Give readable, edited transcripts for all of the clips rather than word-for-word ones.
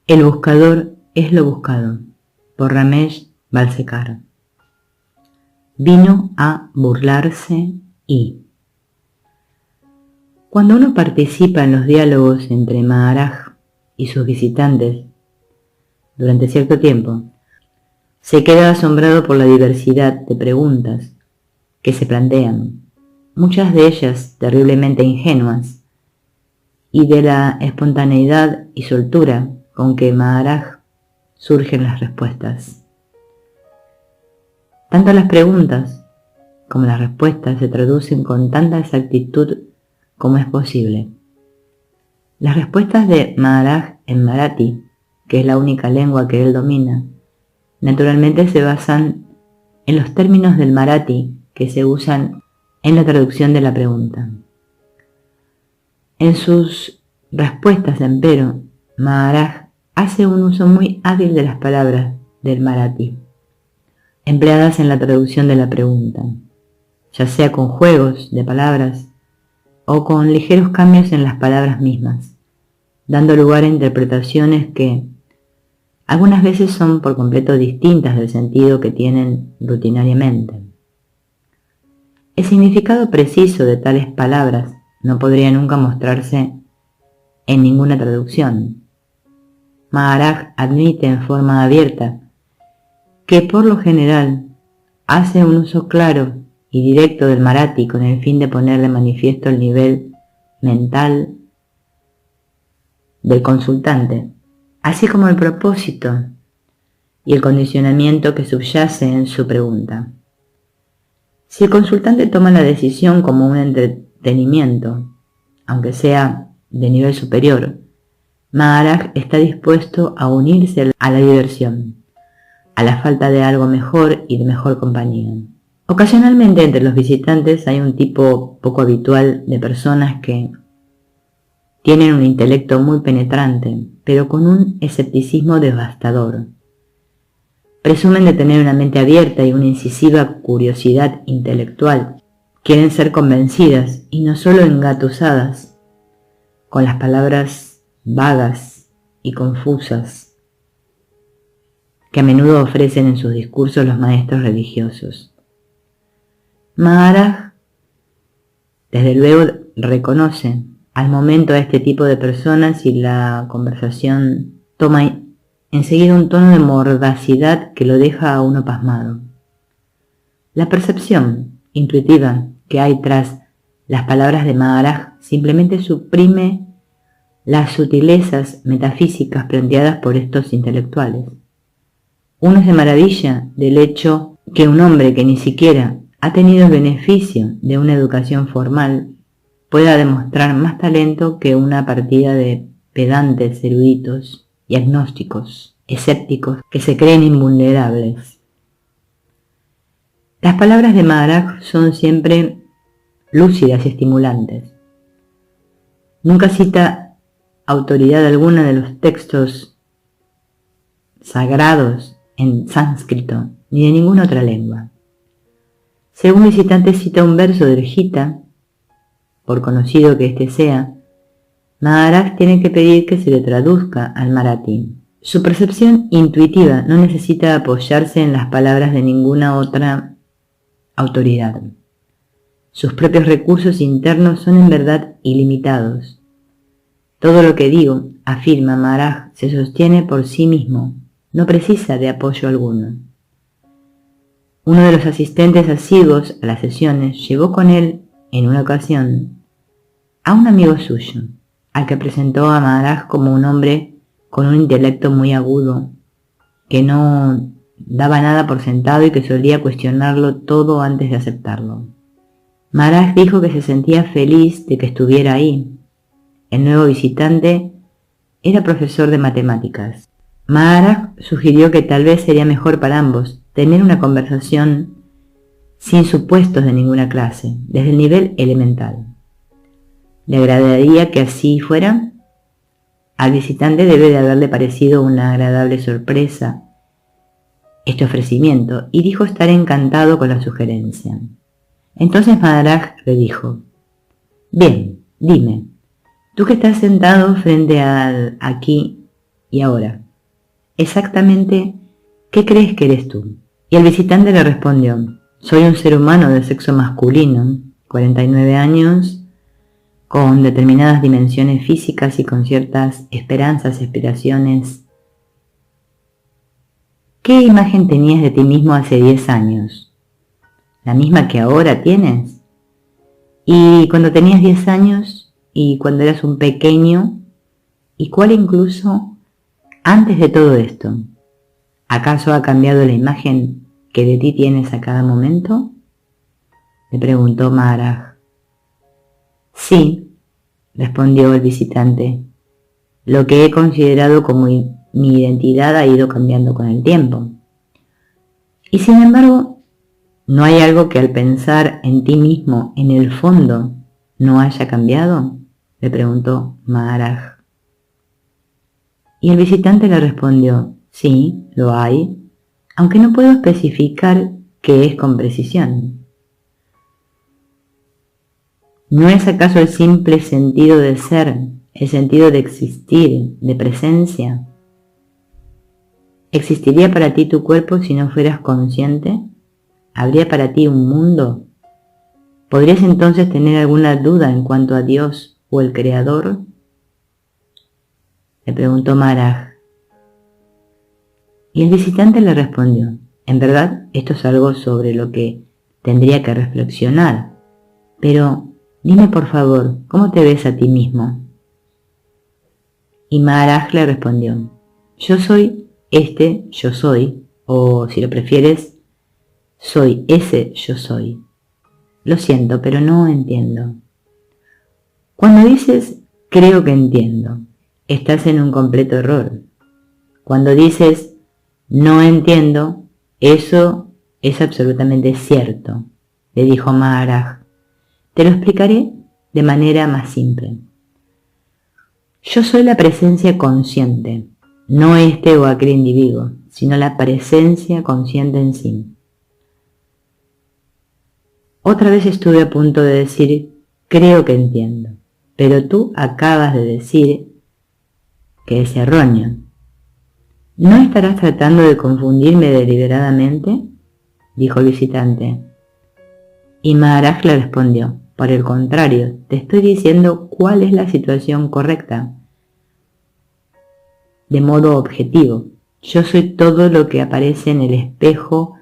El buscador es lo buscado, por Ramesh Balsekar. Vino a burlarse y... Cuando uno participa en los diálogos entre Maharaj y sus visitantes durante cierto tiempo, se queda asombrado por la diversidad de preguntas que se plantean, muchas de ellas terriblemente ingenuas, y de la espontaneidad y soltura con que Maharaj surgen las respuestas. Tanto las preguntas como las respuestas se traducen con tanta exactitud como es posible. Las respuestas de Maharaj en Marathi, que es la única lengua que él domina, naturalmente se basan en los términos del Marathi que se usan en la traducción de la pregunta. En sus respuestas, empero, Maharaj hace un uso muy hábil de las palabras del Marathi, empleadas en la traducción de la pregunta, ya sea con juegos de palabras o con ligeros cambios en las palabras mismas, dando lugar a interpretaciones que algunas veces son por completo distintas del sentido que tienen rutinariamente. El significado preciso de tales palabras no podría nunca mostrarse en ninguna traducción. Maharaj admite en forma abierta que por lo general hace un uso claro y directo del Marathi con el fin de poner de manifiesto el nivel mental del consultante, así como el propósito y el condicionamiento que subyace en su pregunta. Si el consultante toma la decisión como un entretenimiento, aunque sea de nivel superior, Maharaj está dispuesto a unirse a la diversión, a la falta de algo mejor y de mejor compañía. Ocasionalmente entre los visitantes hay un tipo poco habitual de personas que tienen un intelecto muy penetrante, pero con un escepticismo devastador. Presumen de tener una mente abierta y una incisiva curiosidad intelectual. Quieren ser convencidas y no solo engatusadas con las palabras vagas y confusas que a menudo ofrecen en sus discursos los maestros religiosos. Maharaj, desde luego, reconoce al momento a este tipo de personas y la conversación toma enseguida un tono de mordacidad que lo deja a uno pasmado. La percepción intuitiva que hay tras las palabras de Maharaj simplemente suprime las sutilezas metafísicas planteadas por estos intelectuales. Uno se maravilla del hecho que un hombre que ni siquiera ha tenido el beneficio de una educación formal pueda demostrar más talento que una partida de pedantes eruditos y agnósticos, escépticos, que se creen invulnerables. Las palabras de Maharaj son siempre lúcidas y estimulantes. Nunca cita autoridad alguna de los textos sagrados en sánscrito ni de ninguna otra lengua. Si algún visitante cita un verso del Gita, por conocido que éste sea, Maharaj tiene que pedir que se le traduzca al Marathi. Su percepción intuitiva no necesita apoyarse en las palabras de ninguna otra autoridad. Sus propios recursos internos son en verdad ilimitados. Todo lo que digo, afirma Maharaj, se sostiene por sí mismo, no precisa de apoyo alguno. Uno de los asistentes asiduos a las sesiones llevó con él, en una ocasión, a un amigo suyo, al que presentó a Maharaj como un hombre con un intelecto muy agudo, que no daba nada por sentado y que solía cuestionarlo todo antes de aceptarlo. Maharaj dijo que se sentía feliz de que estuviera ahí. El nuevo visitante era profesor de matemáticas. Maharaj sugirió que tal vez sería mejor para ambos tener una conversación sin supuestos de ninguna clase, desde el nivel elemental. ¿Le agradaría que así fuera? Al visitante debe de haberle parecido una agradable sorpresa este ofrecimiento y dijo estar encantado con la sugerencia. Entonces Maharaj le dijo: bien, dime, tú que estás sentado frente al aquí Y ahora, exactamente, ¿qué crees que eres tú? Y el visitante le respondió, soy un ser humano de sexo masculino, 49 años, con determinadas dimensiones físicas y con ciertas esperanzas, aspiraciones. ¿Qué imagen tenías de ti mismo hace 10 años? ¿La misma que ahora tienes? ¿Y cuando tenías 10 años? ¿Y cuando eras un pequeño? ¿Y cuál incluso antes de todo esto? ¿Acaso ha cambiado la imagen que de ti tienes a cada momento? Le preguntó Maharaj. Sí, respondió el visitante. Lo que he considerado como mi identidad ha ido cambiando con el tiempo. Y sin embargo, ¿no hay algo que al pensar en ti mismo, en el fondo, no haya cambiado? Le preguntó Maharaj. Y el visitante le respondió, sí, lo hay, aunque no puedo especificar qué es con precisión. ¿No es acaso el simple sentido de ser, el sentido de existir, de presencia? ¿Existiría para ti tu cuerpo si no fueras consciente? ¿Habría para ti un mundo? ¿Podrías entonces tener alguna duda en cuanto a Dios o el Creador? Le preguntó Maharaj. Y el visitante le respondió, en verdad esto es algo sobre lo que tendría que reflexionar, pero dime por favor, ¿cómo te ves a ti mismo? Y Maharaj le respondió, yo soy yo soy, o si lo prefieres, soy ese yo soy. Lo siento, pero no entiendo. Cuando dices, creo que entiendo, estás en un completo error. Cuando dices, no entiendo, eso es absolutamente cierto, le dijo Maharaj. Te lo explicaré de manera más simple. Yo soy la presencia consciente, no este o aquel individuo, sino la presencia consciente en sí. Otra vez estuve a punto de decir, creo que entiendo, pero tú acabas de decir que es erróneo. ¿No estarás tratando de confundirme deliberadamente?, dijo el visitante. Y Maharaj le respondió, por el contrario, te estoy diciendo cuál es la situación correcta. De modo objetivo, yo soy todo lo que aparece en el espejo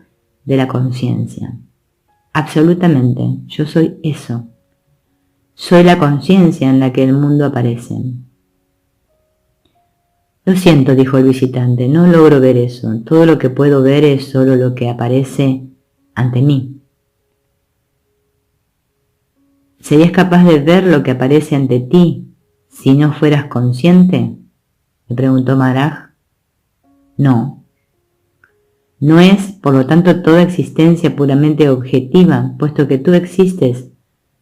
de la conciencia. Absolutamente, yo soy eso. Soy la conciencia en la que el mundo aparece. Lo siento, dijo el visitante, no logro ver eso. Todo lo que puedo ver es solo lo que aparece ante mí. ¿Serías capaz de ver lo que aparece ante ti si no fueras consciente?, le preguntó Maharaj. No. No es, por lo tanto, toda existencia puramente objetiva, puesto que tú existes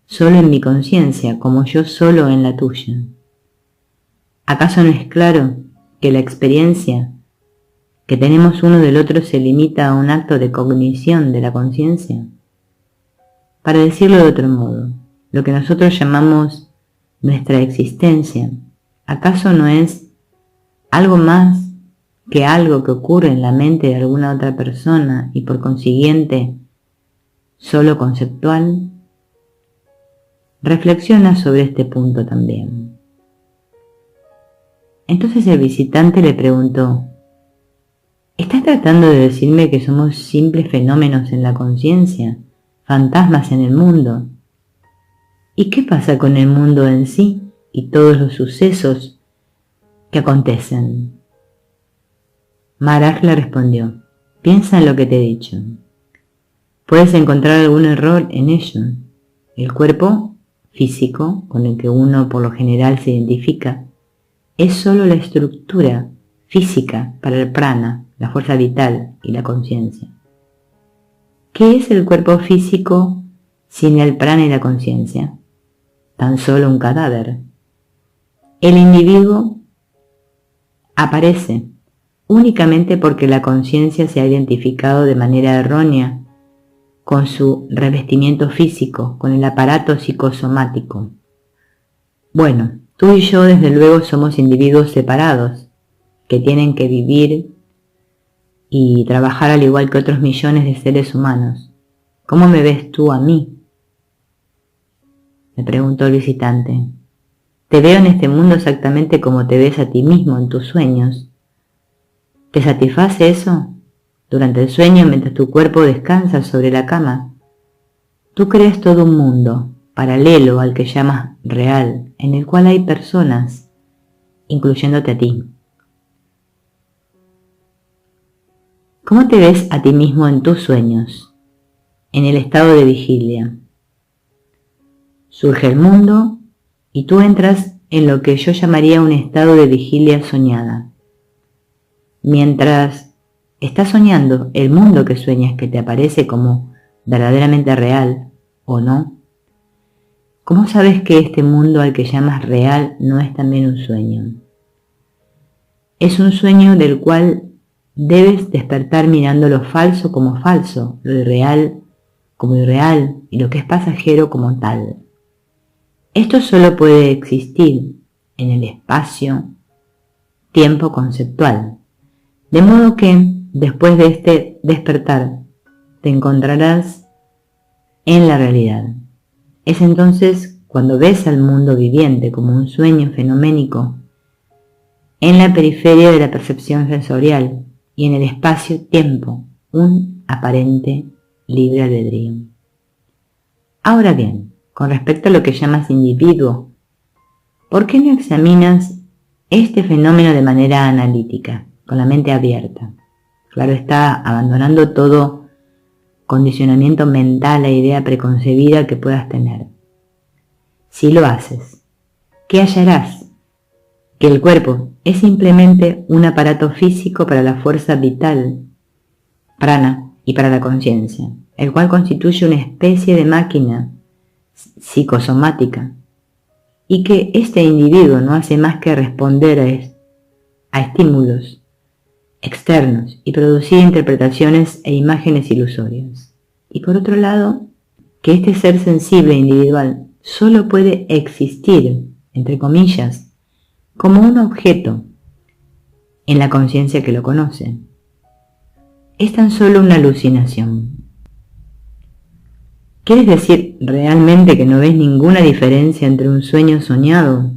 solo en mi conciencia, como yo solo en la tuya. ¿Acaso no es claro que la experiencia que tenemos uno del otro se limita a un acto de cognición de la conciencia? Para decirlo de otro modo, lo que nosotros llamamos nuestra existencia, ¿acaso no es algo más que algo que ocurre en la mente de alguna otra persona y por consiguiente solo conceptual? Reflexiona sobre este punto también. Entonces el visitante le preguntó, ¿estás tratando de decirme que somos simples fenómenos en la conciencia, fantasmas en el mundo? ¿Y qué pasa con el mundo en sí y todos los sucesos que acontecen? Maharaj le respondió, piensa en lo que te he dicho. Puedes encontrar algún error en ello. El cuerpo físico, con el que uno por lo general se identifica, es solo la estructura física para el prana, la fuerza vital y la conciencia. ¿Qué es el cuerpo físico sin el prana y la conciencia? Tan solo un cadáver. El individuo aparece únicamente porque la conciencia se ha identificado de manera errónea con su revestimiento físico, con el aparato psicosomático. Bueno, tú y yo desde luego somos individuos separados, que tienen que vivir y trabajar al igual que otros millones de seres humanos. ¿Cómo me ves tú a mí?, me preguntó el visitante. Te veo en este mundo exactamente como te ves a ti mismo en tus sueños. ¿Te satisface eso? Durante el sueño, mientras tu cuerpo descansa sobre la cama, tú creas todo un mundo paralelo al que llamas real, en el cual hay personas, incluyéndote a ti. ¿Cómo te ves a ti mismo en tus sueños, en el estado de vigilia? Surge el mundo y tú entras en lo que yo llamaría un estado de vigilia soñada. Mientras estás soñando, el mundo que sueñas que te aparece como verdaderamente real o no, ¿cómo sabes que este mundo al que llamas real no es también un sueño? Es un sueño del cual debes despertar mirando lo falso como falso, lo irreal como irreal y lo que es pasajero como tal. Esto solo puede existir en el espacio-tiempo conceptual, de modo que después de este despertar te encontrarás en la realidad. Es entonces cuando ves al mundo viviente como un sueño fenoménico en la periferia de la percepción sensorial y en el espacio-tiempo un aparente libre albedrío. Ahora bien, con respecto a lo que llamas individuo, ¿por qué no examinas este fenómeno de manera analítica, con la mente abierta? Claro está, abandonando todo condicionamiento mental e idea preconcebida que puedas tener. Si lo haces, ¿qué hallarás? Que el cuerpo es simplemente un aparato físico para la fuerza vital, prana, y para la conciencia, el cual constituye una especie de máquina psicosomática, y que este individuo no hace más que responder a estímulos externos y producir interpretaciones e imágenes ilusorias. Y por otro lado, que este ser sensible e individual solo puede existir, entre comillas, como un objeto en la conciencia que lo conoce. Es tan solo una alucinación. ¿Quieres decir realmente que no ves ninguna diferencia entre un sueño soñado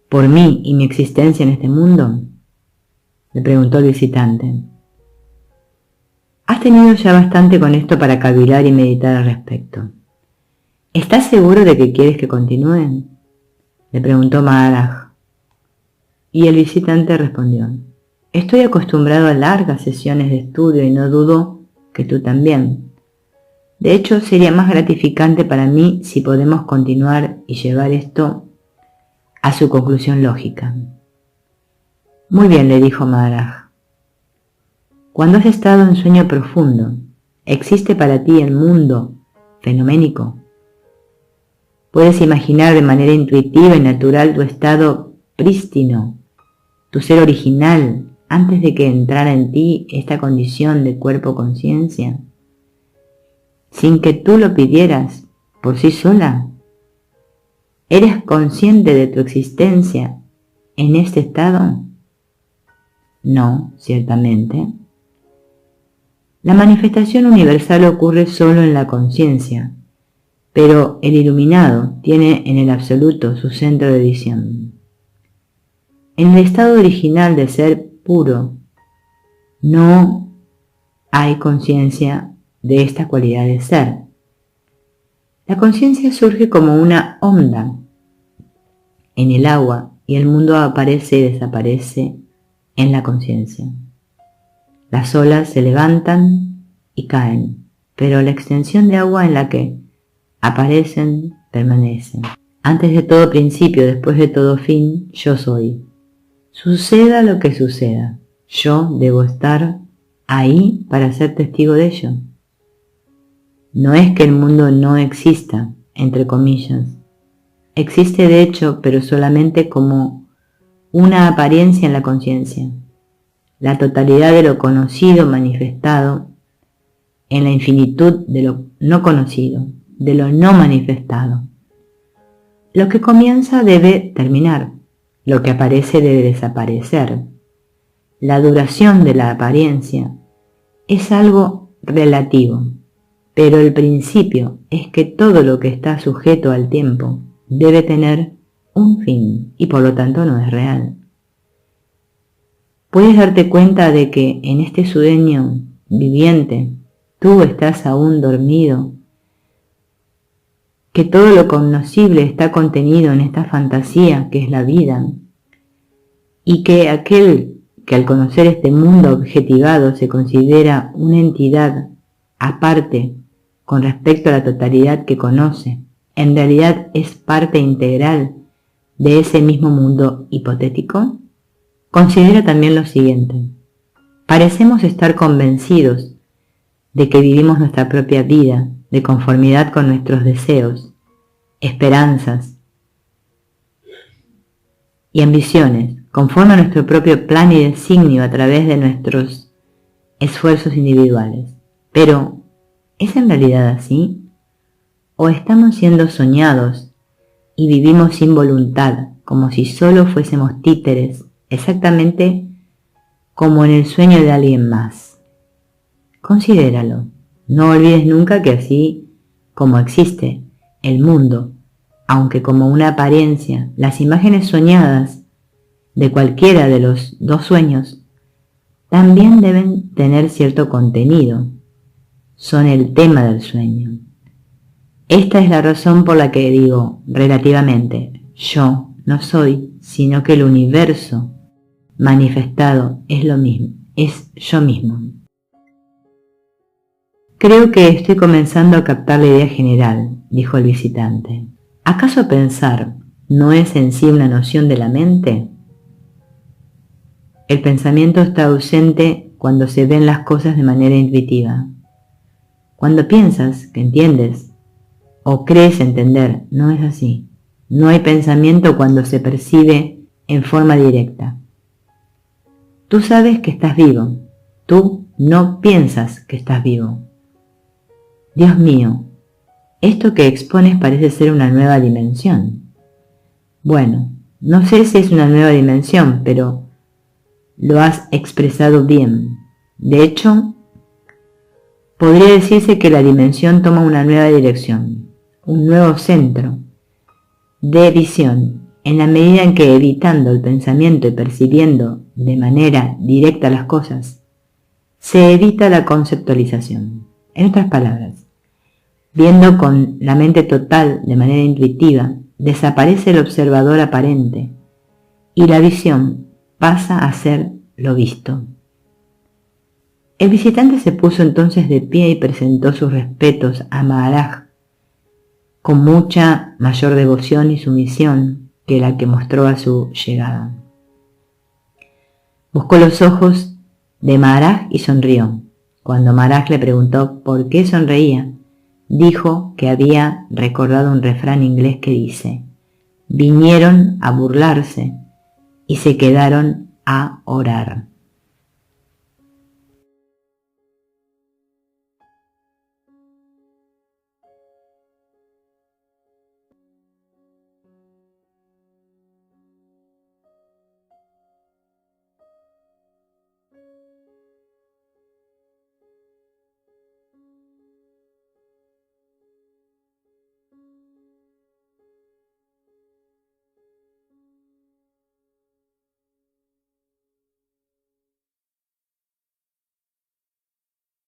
por mí y mi existencia en este mundo?, le preguntó el visitante. Has tenido ya bastante con esto para cavilar y meditar al respecto. ¿Estás seguro de que quieres que continúen?, le preguntó Maharaj. Y el visitante respondió: estoy acostumbrado a largas sesiones de estudio y no dudo que tú también. De hecho, sería más gratificante para mí si podemos continuar y llevar esto a su conclusión lógica. Muy bien, le dijo Maharaj. Cuando has estado en sueño profundo, ¿existe para ti el mundo fenoménico? Puedes imaginar de manera intuitiva y natural tu estado prístino, tu ser original, antes de que entrara en ti esta condición de cuerpo-conciencia, sin que tú lo pidieras por sí sola. ¿Eres consciente de tu existencia en este estado? No, ciertamente. La manifestación universal ocurre solo en la conciencia, pero el iluminado tiene en el absoluto su centro de visión. En el estado original de ser puro, no hay conciencia de esta cualidad de ser. La conciencia surge como una onda en el agua y el mundo aparece y desaparece en la conciencia. Las olas se levantan y caen, pero la extensión de agua en la que aparecen permanece. Antes de todo principio, después de todo fin, yo soy. Suceda lo que suceda, yo debo estar ahí para ser testigo de ello. No es que el mundo no exista, entre comillas. Existe de hecho, pero solamente como una apariencia en la conciencia. La totalidad de lo conocido manifestado en la infinitud de lo no conocido, de lo no manifestado. Lo que comienza debe terminar, lo que aparece debe desaparecer. la duración de la apariencia es algo relativo, pero el principio es que todo lo que está sujeto al tiempo debe tener un fin y por lo tanto no es real. Puedes darte cuenta de que en este sueño viviente tú estás aún dormido, que todo lo cognoscible está contenido en esta fantasía que es la vida, y que aquel que al conocer este mundo objetivado se considera una entidad aparte con respecto a la totalidad que conoce, en realidad es parte integral de ese mismo mundo hipotético? Considera también lo siguiente. Parecemos estar convencidos de que vivimos nuestra propia vida de conformidad con nuestros deseos, esperanzas y ambiciones, conforme a nuestro propio plan y designio a través de nuestros esfuerzos individuales. Pero, ¿es en realidad así? ¿O estamos siendo soñados y vivimos sin voluntad, como si solo fuésemos títeres, exactamente como en el sueño de alguien más? Considéralo. No olvides nunca que así como existe el mundo, aunque como una apariencia, las imágenes soñadas de cualquiera de los dos sueños también deben tener cierto contenido. Son el tema del sueño. Esta es la razón por la que digo relativamente, yo no soy, sino que el universo manifestado es lo mismo, es yo mismo. Creo que estoy comenzando a captar la idea general, dijo el visitante. ¿Acaso pensar no es en sí una noción de la mente? El pensamiento está ausente cuando se ven las cosas de manera intuitiva. Cuando piensas que entiendes o crees entender, no es así. No hay pensamiento cuando se percibe en forma directa. Tú sabes que estás vivo. Tú no piensas que estás vivo. Dios mío, esto que expones parece ser una nueva dimensión. Bueno, no sé si es una nueva dimensión, pero lo has expresado bien. De hecho, podría decirse que la dimensión toma una nueva dirección, un nuevo centro de visión, en la medida en que evitando el pensamiento y percibiendo de manera directa las cosas, se evita la conceptualización. En otras palabras, viendo con la mente total de manera intuitiva, desaparece el observador aparente y la visión pasa a ser lo visto. El visitante se puso entonces de pie y presentó sus respetos a Maharaj con mucha mayor devoción y sumisión que la que mostró a su llegada. Buscó los ojos de Maharaj y sonrió. Cuando Maharaj le preguntó por qué sonreía, dijo que había recordado un refrán inglés que dice: vinieron a burlarse y se quedaron a orar.